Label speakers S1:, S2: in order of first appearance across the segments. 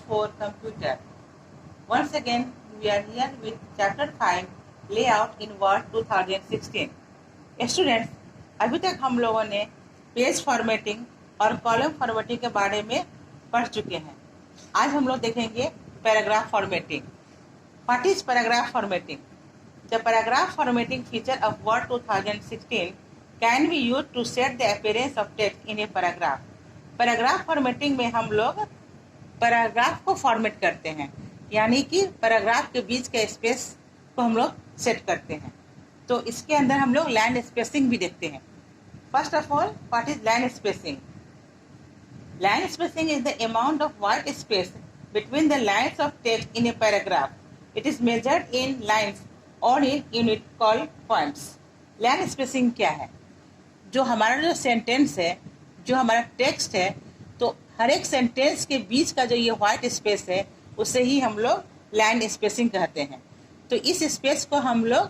S1: 4 Computer. Once again, we are here with Chapter 5 Layout in Word 2016. Students, अभी तक हम लोगों ने पेज फॉर्मेटिंग और कॉलम फॉर्मेटिंग के बारे में पढ़ चुके हैं. आज हम लोग देखेंगे paragraph formatting. What is paragraph formatting? The paragraph formatting feature of Word 2016 can be used to set the appearance of text in a paragraph. Paragraph formatting में हम लोग पैराग्राफ को फॉर्मेट करते हैं, यानी कि पैराग्राफ के बीच के स्पेस को हम लोग सेट करते हैं. तो इसके अंदर हम लोग लाइन स्पेसिंग भी देखते हैं. First of all, what is line spacing? Line spacing is the amount of white space between the lines of text in a paragraph. It is measured in lines और in unit called points. Line spacing क्या है? जो हमारा जो sentence है, जो हमारा text है, तो हर एक सेंटेंस के बीच का जो ये व्हाइट स्पेस है उसे ही हम लोग लाइन स्पेसिंग कहते हैं. तो इस स्पेस को हम लोग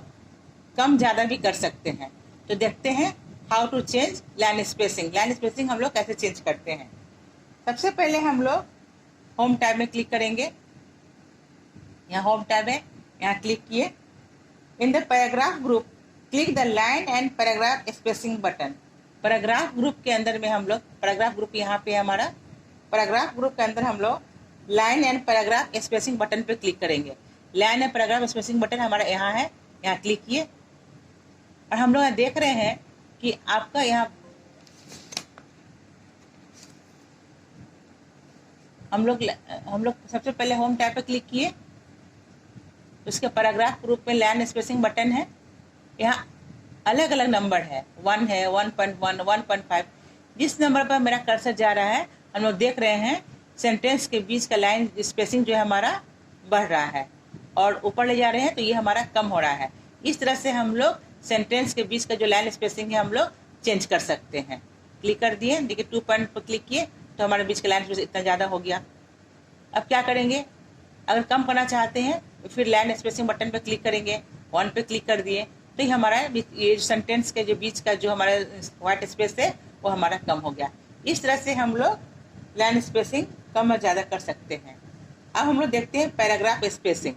S1: कम ज़्यादा भी कर सकते हैं. तो देखते हैं how to change line spacing. Line spacing हम लोग कैसे चेंज करते हैं. सबसे पहले हम लोग होम टैब में क्लिक करेंगे. यहाँ होम टैब है, यहाँ क्लिक किए. In the paragraph group click the line and paragraph spacing button. Paragraph group के अंदर में हम लोग, पैराग्राफ ग्रुप यहाँ पे हमारा, पैराग्राफ ग्रुप के अंदर हम लोग line and paragraph spacing button पे क्लिक करेंगे. Line and paragraph spacing button हमारा यहाँ है, यहाँ क्लिक किए. और हम लोग यहाँ देख रहे हैं कि आपका यहाँ हम लोग सबसे पहले होम टैब पे क्लिक किए. उसके पैराग्राफ ग्रुप में लाइन स्पेसिंग बटन है. यहाँ अलग अलग नंबर है, 1 है, 1.1, 1.5. जिस नंबर पर मेरा कर्सर जा रहा है हम लोग देख रहे हैं सेंटेंस के बीच का लाइन स्पेसिंग जो है हमारा बढ़ रहा है, और ऊपर ले जा रहे हैं तो ये हमारा कम हो रहा है. इस तरह से हम लोग सेंटेंस के बीच का जो लाइन स्पेसिंग है हम लोग चेंज कर सकते हैं. क्लिक कर दिए, देखिए 2 पॉइंट पर क्लिक किए तो हमारे बीच का लाइन स्पेसिंग इतना ज़्यादा हो गया. अब क्या करेंगे? अगर कम करना चाहते हैं तो फिर लाइन स्पेसिंग बटन पर क्लिक करेंगे. 1 पे क्लिक कर दिए तो ये हमारा ये सेंटेंस के जो बीच का जो हमारा व्हाइट स्पेस है वो हमारा कम हो गया. इस तरह से हम लोग लाइन स्पेसिंग कम और ज़्यादा कर सकते हैं. अब हम लोग देखते हैं पैराग्राफ स्पेसिंग.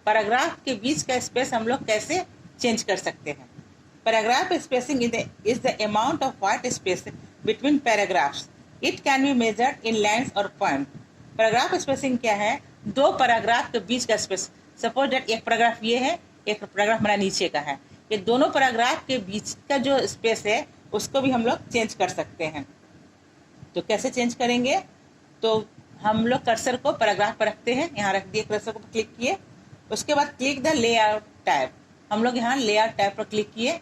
S1: पैराग्राफ के बीच का स्पेस हम लोग कैसे चेंज कर सकते हैं. Paragraph spacing is the amount of white space between paragraphs. It can be measured in lines और पॉइंट. पैराग्राफ स्पेसिंग क्या है? 2 पैराग्राफ के बीच का स्पेस. सपोज दैट एक पैराग्राफ ये है, एक पैराग्राफ हमारा नीचे का है. ये दोनों पैराग्राफ के बीच का जो स्पेस है उसको भी हम लोग चेंज कर सकते हैं. तो कैसे चेंज करेंगे? तो हम लोग कर्सर को पैराग्राफ पर रखते हैं, यहाँ रख दिए, कर्सर को क्लिक किए. उसके बाद क्लिक द लेआउट टैब. हम लोग यहाँ लेआउट टैब पर क्लिक किए.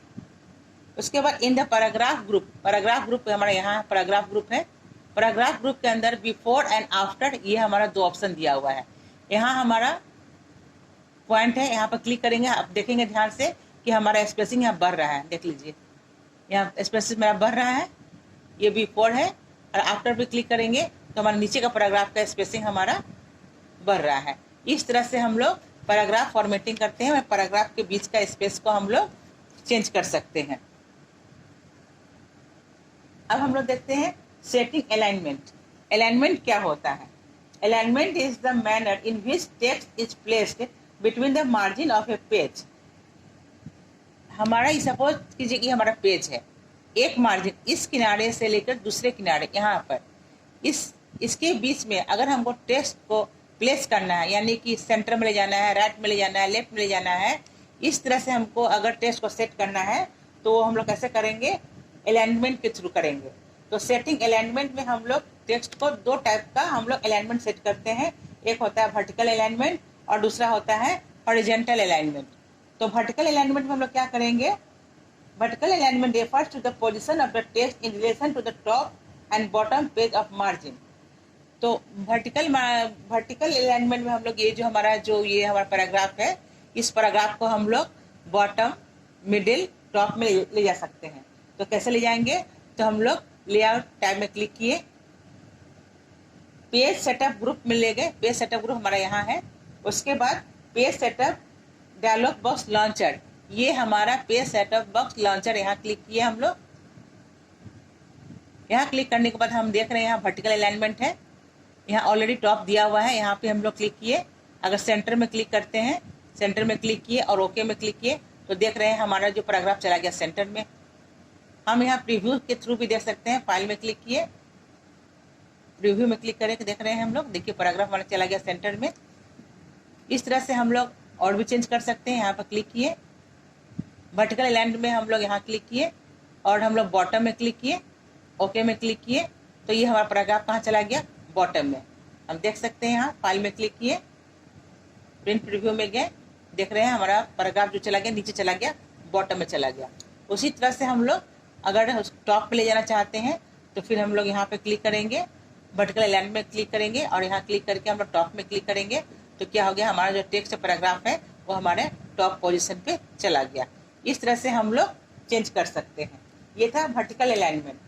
S1: उसके बाद in the paragraph group, paragraph group हमारा यहाँ पैराग्राफ ग्रुप है. पैराग्राफ ग्रुप के अंदर बिफोर एंड आफ्टर ये हमारा 2 ऑप्शन दिया हुआ है. यहाँ हमारा पॉइंट है, यहाँ पर क्लिक करेंगे. आप देखेंगे ध्यान से कि हमारा स्पेसिंग यहाँ बढ़ रहा है. देख लीजिए, यहाँ स्पेसिंग मेरा बढ़ रहा है. ये बिफोर है, और आफ्टर पे क्लिक करेंगे तो हमारे नीचे का पैराग्राफ का स्पेसिंग हमारा बढ़ रहा है. इस तरह से हम लोग पैराग्राफ फॉर्मेटिंग करते हैं और पैराग्राफ के बीच का स्पेस को हम लोग चेंज कर सकते हैं. अब हम लोग देखते हैं सेटिंग अलाइनमेंट. अलाइनमेंट क्या होता है? Alignment is the manner in which text is placed between the margin of A page. हमारा ये सपोज कीजिए कि हमारा पेज है, एक मार्जिन इस किनारे से लेकर दूसरे किनारे यहाँ पर, इसके बीच में अगर हमको टेक्स्ट को प्लेस करना है, यानी कि सेंटर में ले जाना है, राइट में ले जाना है, लेफ्ट में ले जाना है, इस तरह से हमको अगर टेक्स्ट को सेट करना है तो हम लोग कैसे करेंगे? अलाइनमेंट के थ्रू करेंगे. तो सेटिंग अलाइनमेंट में हम लोग टेक्स्ट को 2 टाइप का हम लोग अलाइनमेंट सेट करते हैं. एक होता है वर्टिकल अलाइनमेंट और दूसरा होता है हॉरिजॉन्टल अलाइनमेंट. तो वर्टिकल अलाइनमेंट में हम लोग क्या करेंगे? Vertical alignment refers to the position of the text in relation to the top and bottom page of margin. तो वर्टिकल अलाइनमेंट में हम लोग ये जो हमारा पैराग्राफ है, इस पैराग्राफ को हम लोग बॉटम, मिडिल, टॉप में ले जा सकते हैं. तो कैसे ले जाएंगे? तो हम लोग लेआउट टैब में क्लिक किए, पेज सेटअप ग्रुप में ले गए. पेज सेटअप ग्रुप हमारा यहाँ है. उसके बाद page setup dialog box launcher, ये हमारा पेज सेटअप बॉक्स लॉन्चर, यहाँ क्लिक किए हम लोग. यहाँ क्लिक करने के बाद हम देख रहे हैं यहाँ वर्टिकल अलाइनमेंट है. यहाँ ऑलरेडी टॉप दिया हुआ है, यहाँ पे हम लोग क्लिक किए। अगर सेंटर में क्लिक करते हैं, सेंटर में क्लिक किए और ओके में क्लिक किए तो देख रहे हैं हमारा जो पैराग्राफ चला गया सेंटर में। हम यहाँ प्रीव्यू के थ्रू भी देख सकते हैं। फाइल में क्लिक किए, प्रीव्यू में क्लिक करें, देख रहे हैं हम लोग, देखिए पैराग्राफ हमारा चला गया सेंटर में। इस तरह से हम लोग और भी चेंज कर सकते हैं। यहाँ पर क्लिक किए, वर्टिकल अलाइनमेंट में हम लोग यहाँ क्लिक किए और हम लोग बॉटम में क्लिक किए, ओके में क्लिक किए तो ये हमारा पैराग्राफ कहाँ चला गया, बॉटम में। हम देख सकते हैं यहाँ फाइल में क्लिक किए, प्रिंट प्रीव्यू में गए, देख रहे हैं हमारा पैराग्राफ जो चला गया नीचे चला गया, बॉटम में चला गया। उसी तरह से हम लोग अगर टॉप पे ले जाना चाहते हैं तो फिर हम लोग यहाँ पे क्लिक करेंगे, वर्टिकल अलाइनमेंट में क्लिक करेंगे और यहाँ क्लिक करके हम लोग टॉप में क्लिक करेंगे तो क्या हो गया, हमारा जो टेक्स्ट पैराग्राफ है वो हमारे टॉप पोजीशन पे चला गया। इस तरह से हम लोग चेंज कर सकते हैं। ये था वर्टिकल अलाइनमेंट।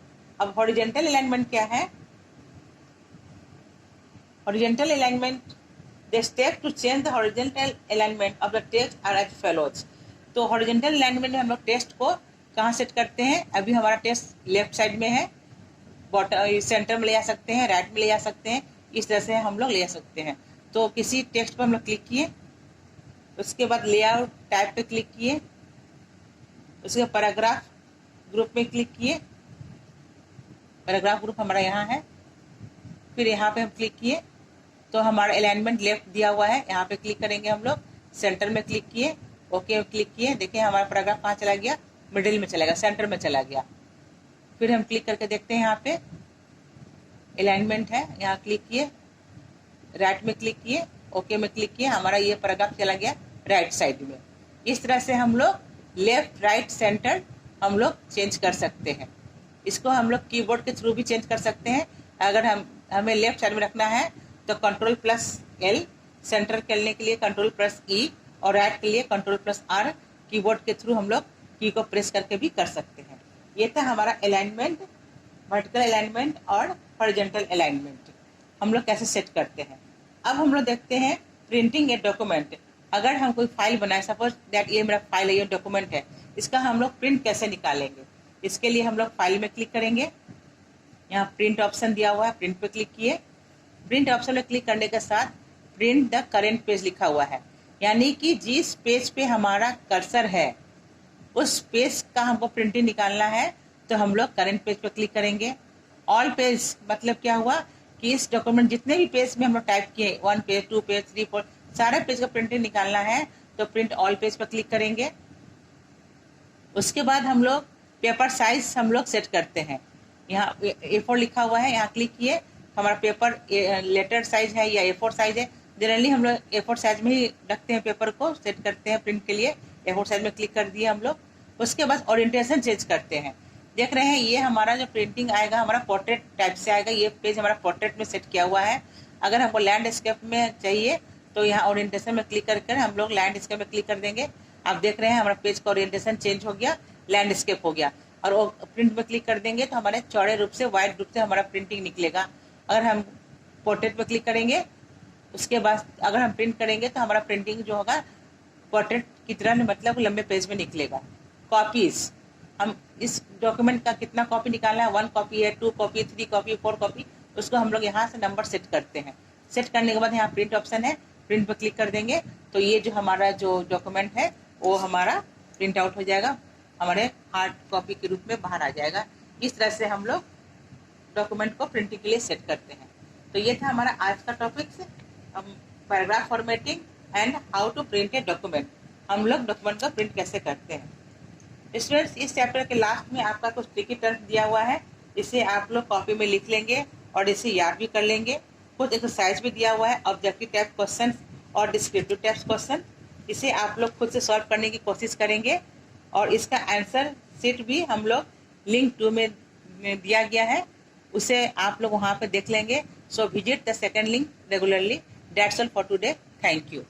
S1: अब हॉरिजॉन्टल अलाइनमेंट क्या है? Horizontal alignment, the step to change the horizontal alignment of the text are as follows। तो हॉरिजॉन्टल अलाइनमेंट में हम लोग टेक्स्ट को कहाँ सेट करते हैं? अभी हमारा टेक्स्ट लेफ्ट साइड में है, बॉटम सेंटर में ले जा सकते हैं, राइट में ले जा सकते हैं, इस तरह से हम लोग ले जा सकते हैं। तो किसी टेक्स्ट पर हम लोग क्लिक किए, उसके बाद लेआउट टाइप पे क्लिक किए, उसके बाद पैराग्राफ ग्रुप में क्लिक किए, पैराग्राफ ग्रुप हमारा यहाँ है, फिर यहाँ पे हम क्लिक किए तो हमारा अलाइनमेंट लेफ्ट दिया हुआ है, यहाँ पे क्लिक करेंगे हम लोग, सेंटर में क्लिक किए, ओके क्लिक किए, देखिए हमारा पैराग्राफ कहाँ चला गया, मिडिल में चला गया, सेंटर में चला गया। फिर हम क्लिक करके देखते हैं, यहाँ पे अलाइनमेंट है, यहाँ क्लिक किए, राइट में क्लिक किए, ओके में क्लिक किए, हमारा ये पैराग्राफ चला गया राइट साइड में। इस तरह से हम लोग लेफ्ट राइट सेंटर हम लोग चेंज कर सकते हैं। इसको हम लोग कीबोर्ड के थ्रू भी चेंज कर सकते हैं। अगर हमें लेफ्ट साइड में रखना है तो Ctrl+L, सेंटर करने के लिए Ctrl+E और राइट के लिए Ctrl+R, कीबोर्ड के थ्रू हम लोग की को प्रेस करके भी कर सकते हैं। ये था हमारा अलाइनमेंट, वर्टिकल अलाइनमेंट और हॉरिजॉन्टल अलाइनमेंट हम लोग कैसे सेट करते हैं। अब हम लोग देखते हैं प्रिंटिंग ए डॉक्यूमेंट। अगर हम कोई फाइल बनाए, सपोज दैट ये मेरा फाइल है, ये डॉक्यूमेंट है, इसका हम लोग प्रिंट कैसे निकालेंगे? इसके लिए हम लोग फाइल में क्लिक करेंगे, यहाँ प्रिंट ऑप्शन दिया हुआ है, प्रिंट पे क्लिक किए। प्रिंट ऑप्शन में क्लिक करने के साथ प्रिंट द करेंट पेज लिखा हुआ है, यानी कि जिस पेज पे हमारा कर्सर है उस पेज का हमको प्रिंटिंग निकालना है तो हम लोग करेंट पेज पे क्लिक करेंगे। ऑल पेज मतलब क्या हुआ कि इस डॉक्यूमेंट जितने भी पेज में हम लोग टाइप किए, 1 पेज 2 पेज 3 4 सारे पेज का प्रिंटिंग निकालना है तो प्रिंट ऑल पेज पर क्लिक करेंगे। उसके बाद हम लोग पेपर साइज हम लोग सेट करते हैं। यहाँ A4 लिखा हुआ है, यहाँ क्लिक किए, हमारा पेपर लेटर साइज है या A4 साइज है। जनरली हम लोग A4 साइज में ही रखते हैं, पेपर को सेट करते हैं प्रिंट के लिए। A4 साइज में क्लिक कर दिए हम लोग। उसके बाद ओरिएंटेशन चेंज करते हैं। देख रहे हैं ये हमारा जो प्रिंटिंग आएगा हमारा पोर्ट्रेट टाइप से आएगा। ये पेज हमारा पोर्ट्रेट में सेट किया हुआ है। अगर हमको लैंडस्केप में चाहिए तो यहाँ ओरिएंटेशन में क्लिक करके हम लोग लैंडस्केप में क्लिक कर देंगे। आप देख रहे हैं हमारा पेज का ओरिएंटेशन चेंज हो गया, लैंडस्केप हो गया। और वो प्रिंट में क्लिक कर देंगे तो हमारे चौड़े रूप से, वाइड रूप से हमारा प्रिंटिंग निकलेगा। अगर हम पोर्ट्रेट पे क्लिक करेंगे, उसके बाद अगर हम प्रिंट करेंगे तो हमारा प्रिंटिंग जो होगा पोर्ट्रेट की तरह, मतलब लंबे पेज में निकलेगा। कॉपीज, हम इस डॉक्यूमेंट का कितना कॉपी निकालना है, 1 कॉपी है, 2 कॉपी, 3 कॉपी, 4 कॉपी, उसको हम लोग यहाँ से नंबर सेट करते हैं। सेट करने के बाद यहाँ प्रिंट ऑप्शन है, प्रिंट पर क्लिक कर देंगे तो ये जो हमारा जो डॉक्यूमेंट है वो हमारा प्रिंट आउट हो जाएगा, हमारे हार्ड कॉपी के रूप में बाहर आ जाएगा। इस तरह से हम लोग डॉक्यूमेंट को प्रिंटिंग के लिए सेट करते हैं। तो ये था हमारा आज का topic, paragraph formatting and how to print a document. हम लोग डॉक्यूमेंट का प्रिंट कैसे करते हैं। स्टूडेंट्स, इस चैप्टर के लास्ट में आपका कुछ ट्रिकी टर्म्स दिया हुआ है, इसे आप लोग कॉपी में लिख लेंगे और इसे याद भी कर लेंगे। कुछ एक्सरसाइज भी दिया हुआ है, ऑब्जेक्टिव टाइप क्वेश्चन और डिस्क्रिप्टिव टाइप क्वेश्चन। इसे आप लोग खुद से सॉल्व करने की कोशिश करेंगे और इसका आंसर शीट भी हम लोग लिंक 2 में दिया गया है, उसे आप लोग वहाँ पे देख लेंगे। So visit the second link regularly. That's all for today. Thank you.